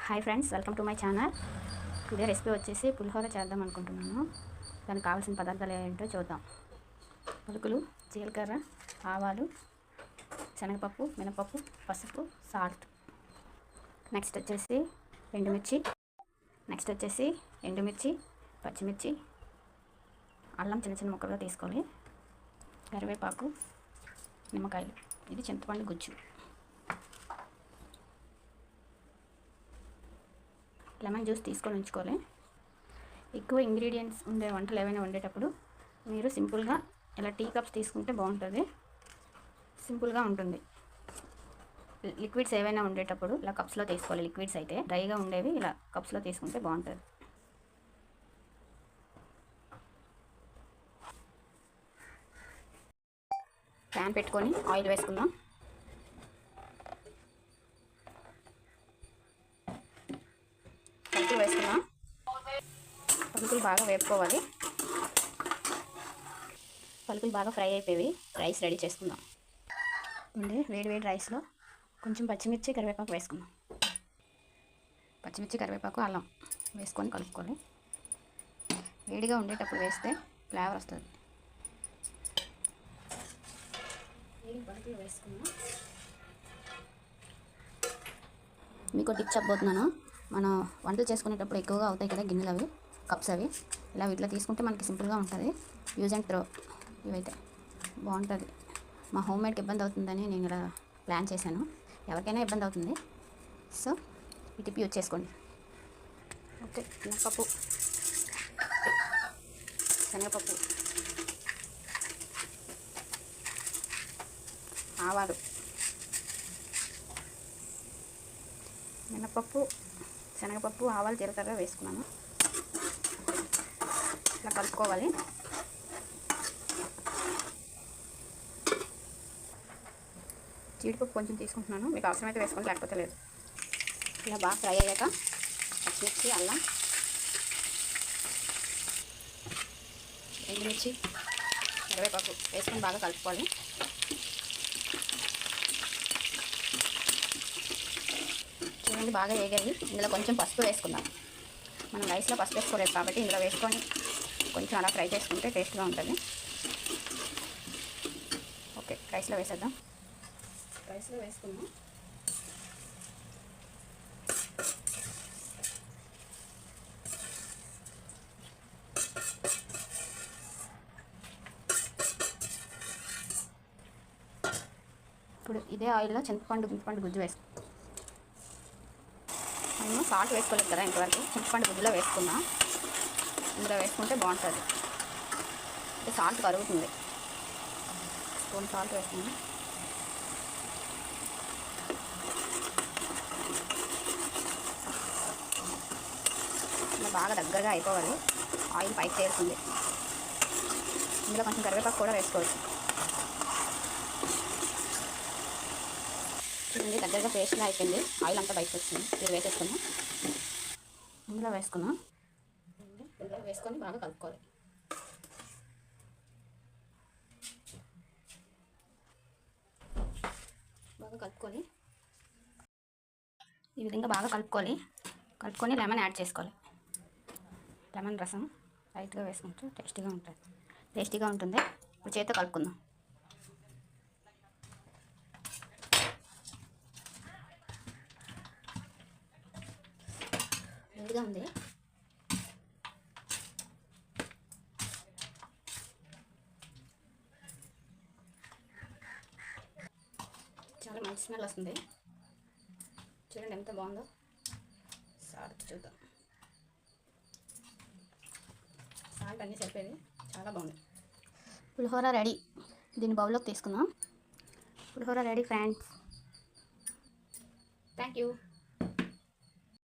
Hi friends, welcome to my channel. ఇదే recipe వచ్చేసి పులిహోర చేద్దాం అనుకుంటున్నాను. దానికి కావాల్సిన పదార్థాలు ఏంటో చూద్దాం. పలుకులు, జీలకర్ర, ఆవాలు, శనగపప్పు, మినపప్పు, పసుపు, సాల్ట్. నెక్స్ట్ వచ్చేసి ఎండుమిర్చి, పచ్చిమిర్చి, అల్లం చిన్న చిన్న ముక్కలుగా తీసుకోవాలి, కరివేపాకు, నిమ్మకాయలు. ఇది చింతపండు గుజ్జు. లెమన్ జ్యూస్ తీసుకొని ఉంచుకోవాలి. ఎక్కువ ఇంగ్రీడియంట్స్ ఉండే వంటలు ఏవైనా వండేటప్పుడు మీరు సింపుల్గా ఇలా టీ కప్స్ తీసుకుంటే బాగుంటుంది, సింపుల్గా ఉంటుంది. లిక్విడ్స్ ఏవైనా ఉండేటప్పుడు ఇలా కప్స్లో తీసుకోవాలి. లిక్విడ్స్ అయితే డ్రైగా ఉండేవి ఇలా కప్స్లో తీసుకుంటే బాగుంటుంది. ప్యాన్ పెట్టుకొని ఆయిల్ వేసుకుందాం. పలుకులు వేసుకుందాం. పలుకులు బాగా వేపుకోవాలి. పలుకులు బాగా ఫ్రై అయిపోయి రైస్ రెడీ చేసుకుందాం. వేడి వేడి రైస్లో కొంచెం పచ్చిమిర్చి, కరివేపాకు వేసుకుందాం. పచ్చిమిర్చి, కరివేపాకు, అల్లం వేసుకొని కలుపుకోవాలి. వేడిగా ఉండేటప్పుడు వేస్తే ఫ్లేవర్ వస్తుంది. పలుకులు వేసుకుందాం. మీకు టిప్ చెప్పబోతున్నాను. మనం వంటలు చేసుకునేటప్పుడు ఎక్కువగా అవుతాయి కదా గిన్నెలు, అవి కప్స్, అవి ఇలా వీటిలో తీసుకుంటే మనకి సింపుల్గా ఉంటుంది. Use and throw. ఇవైతే బాగుంటుంది. మా హోమ్మేడ్కి ఇబ్బంది అవుతుందని నేను ఇలా ప్లాన్ చేశాను. ఎవరికైనా ఇబ్బంది అవుతుంది, సో ఈ టిప్ యూజ్ చేసుకోండి. ఓకే. మినపప్పు, శనగపప్పు, ఆవాలు, మినపప్పు, శనగపప్పు, ఆవాలు, జీలకర్ర వేసుకున్నాను. ఇలా కలుపుకోవాలి. జీడిపప్పు కొంచెం తీసుకుంటున్నాను, మీకు అవసరమైతే వేసుకోండి, లేకపోతే లేదు. ఇలా బాగా ఫ్రై అయ్యాక పచ్చిమిర్చి, అల్లం, ఎండుమిర్చి, కరివేపాకు వేసుకొని బాగా కలుపుకోవాలి. చూడండి, బాగా వేగాయి. ఇందులో కొంచెం పసుపు వేసుకుందాం. మనం రైస్లో పసుపు వేసుకోలేదు కాబట్టి ఇందులో వేసుకొని కొంచెం అలా ఫ్రై చేసుకుంటే టేస్ట్గా ఉంటుంది. ఓకే, రైస్లో వేసేద్దాం. రైస్లో వేసుకుందాం. ఇప్పుడు ఇదే ఆయిల్లో చింతపండు గుజ్జు వేసుకుందాం. నేను సాల్ట్ వేసుకోలేదు కదా ఇంతవరకు. చింతపండు గుజ్జులో వేసుకున్నా. ఇందులో వేసుకుంటే బాగుంటుంది. అంటే సాల్ట్ కరుగుతుంది. స్పూన్ సాల్ట్ వేసుకున్నాను. ఇలా బాగా దగ్గరగా అయిపోవాలి. ఆయిల్ పైకి తేలుతుంది. ఇందులో కొంచెం కరివేపాకు కూడా వేసుకోవచ్చు. చూడండి, దగ్గరగా పేస్ట్లా అయిపోయింది. ఆయిల్ అంతా బయటకు వచ్చింది. ఇది వేసేసుకున్నాం. ఇందులో వేసుకున్నాం. ఇందులో వేసుకొని బాగా కలుపుకోవాలి. బాగా కలుపుకొని ఈ విధంగా బాగా కలుపుకొని లెమన్ యాడ్ చేసుకోవాలి. లెమన్ రసం లైట్గా వేసుకుంటే టేస్టీగా ఉంటుంది. ఇప్పుడు చేతితో కలుపుకుందాం. వేడిగా ఉంది. చాలా మంచి స్మెల్ వస్తుంది. చూడండి ఎంత బాగుందో. సాల్ట్ చూద్దాం. సాల్ట్ అన్నీ సరిపోయింది. చాలా బాగుంది. పులిహోర రెడీ. దీన్ని బౌల్లోకి తీసుకుందాం. పులిహోర రెడీ ఫ్రెండ్స్. Thank you.